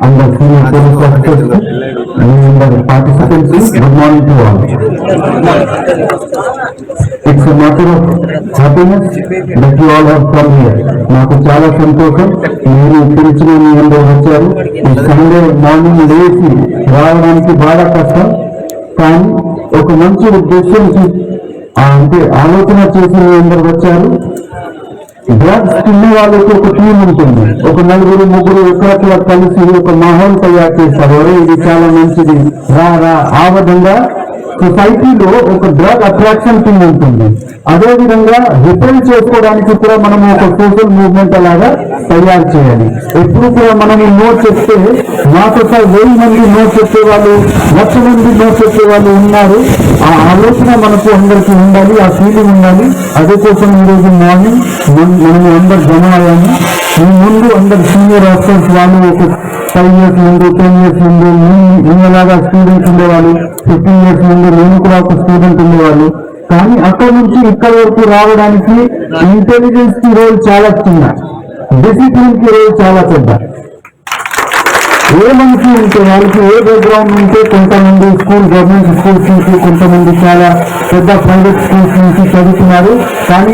and the senior police officers and the participants. Good morning to all. It's a matter of happiness that you all have come here. నాకు చాలా సంతోషం మీరు పిలిచిన మీ అందరూ వచ్చారు. ఈ సండే మార్నింగ్ లేచి రావడానికి బాగా కష్టం, కానీ ఒక మంచి ఉద్దేశం అంటే ఆలోచన చేసి మీ అందరు వచ్చారు. డ్రగ్స్ తిన్న వాళ్ళకి ఒక టీం ఉంటుంది, ఒక నలుగురు ముగ్గురు ఎక్కడ కలిసి ఒక మాహోల్ తయారు చేస్తారు. ఇది చాలా మంచిది రా రా. ఆ విధంగా సొసైటీలో ఒక డ్రగ్ అట్రాక్షన్ టీం ఉంటుంది. అదే విధంగా రిపెల్ చేసుకోవడానికి కూడా మనం ఒక సోషల్ మూవ్మెంట్ అలాగా తయారు చేయాలి. ఎప్పుడు కూడా మనం నో చెప్తే మాకు 1000 మంది నో చెప్పే వాళ్ళు, 1,00,000 మంది నో చెప్పే వాళ్ళు ఉన్నారు. ఆ ఆలోచన మనకు అందరికీ ఉండాలి, ఆ ఫీలింగ్ ఉండాలి. అదే కోసం ఈరోజు మార్నింగ్ మనము అందరు జమ అయ్యాము. మీ ముందు అందరు సీనియర్ ఆఫీసర్స్ వాళ్ళు ఒక 5 years ముందు, 10 years ముందు మీలాగా స్టూడెంట్స్ ఉండేవాళ్ళు, 15 years ముందు నేను కూడా ఒక స్టూడెంట్ ఉండేవాళ్ళు. కానీ అక్కడి నుంచి ఇక్కడ వరకు రావడానికి ఇంటెలిజెన్స్ కి రోల్ చాలా చిన్న, డిసిప్లిన్ కి రోల్ చాలా పెద్ద. ఏ మనిషి ఉంటే వాళ్ళకి ఏ బ్యాక్గ్రౌండ్ ఉంటే, కొంతమంది గవర్నమెంట్ స్కూల్స్ నుంచి, కొంతమంది చాలా పెద్ద ప్రైవేట్ స్కూల్స్ నుంచి చదువుతున్నారు. కానీ